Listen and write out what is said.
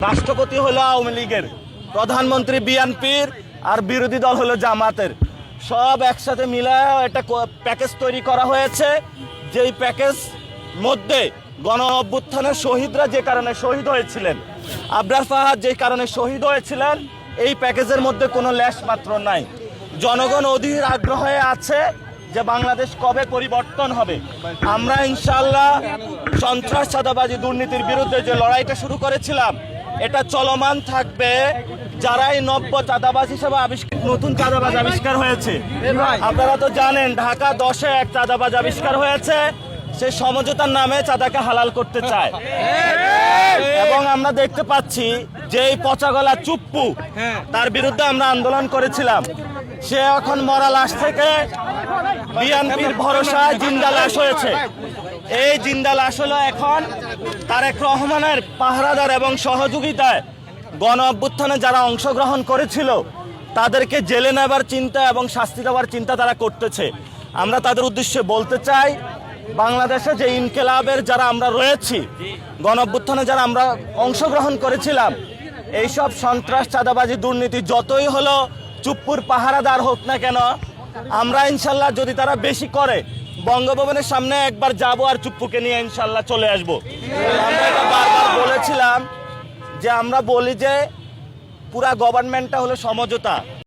রাষ্ট্রপতি হলো আওয়ামী লীগের, প্রধানমন্ত্রী বিএনপির, আর বিরোধী দল হলো জামাতের। সব একসাথে মিলায় একটা প্যাকেজ তৈরি করা হয়েছে। যেই প্যাকেজ মধ্যে গণ অভ্যুত্থানের শহীদরা যে কারণে শহীদ হয়েছিলেন, আবরার ফাহাদ যে কারণে শহীদ হয়েছিলেন, এই প্যাকেজের মধ্যে কোনো লেশ মাত্র নাই। জনগণ অধীর আগ্রহে আছে যে বাংলাদেশ কবে পরিবর্তন হবে। আমরা ইনশাআল্লাহ সন্ত্রাস, চাঁদাবাজি, দুর্নীতির বিরুদ্ধে যে লড়াইটা শুরু করেছিলাম, এটা চলমান থাকবে। যারাই নব্য চাঁদাবাজ হিসেবে নতুন চাঁদাবাজ আবিষ্কার হয়েছে, আপনারা তো জানেন ঢাকা 10-এ এক চাঁদাবাজ আবিষ্কার হয়েছে। সে সমঝোতার নামে চাঁদাকে হালাল করতে চায়। এবং আমরা দেখতে পাচ্ছি যে এই পচাগলা চুপ্পু, তার বিরুদ্ধে আমরা আন্দোলন করেছিলাম। সে এখন মরা লাশ থেকে বিএনপির ভরসায় জিন্দা লাশ হয়েছে। এই জিন্দা লাশ হলো এখন তারেক রহমানের পাহারাদার এবং সহযোগিতায় গণ অভ্যুত্থানে যারা অংশগ্রহণ করেছিল তাদেরকে জেলে নেবার চিন্তা এবং শাস্তি দেওয়ার চিন্তা তারা করতেছে। আমরা তাদের উদ্দেশ্যে বলতে চাই, বাংলাদেশে যে ইনকেলাবের যারা আমরা রয়েছি, গণ অভ্যুত্থানে যারা আমরা অংশগ্রহণ করেছিলাম, এইসব সন্ত্রাস, চাঁদাবাজি, দুর্নীতি যতই হলো চুপ্পুর পাহারাদার হোক না কেন, আমরা ইনশাল্লাহ যদি তারা বেশি করে বঙ্গভবনের সামনে একবার যাব আর চুপ্পুকে নিয়ে ইনশাল্লাহ চলে আসবো। আমরা এটা বারবার বলেছিলাম যে আমরা বলি যে পুরা গভর্নমেন্টটা হলো সমঝোতা।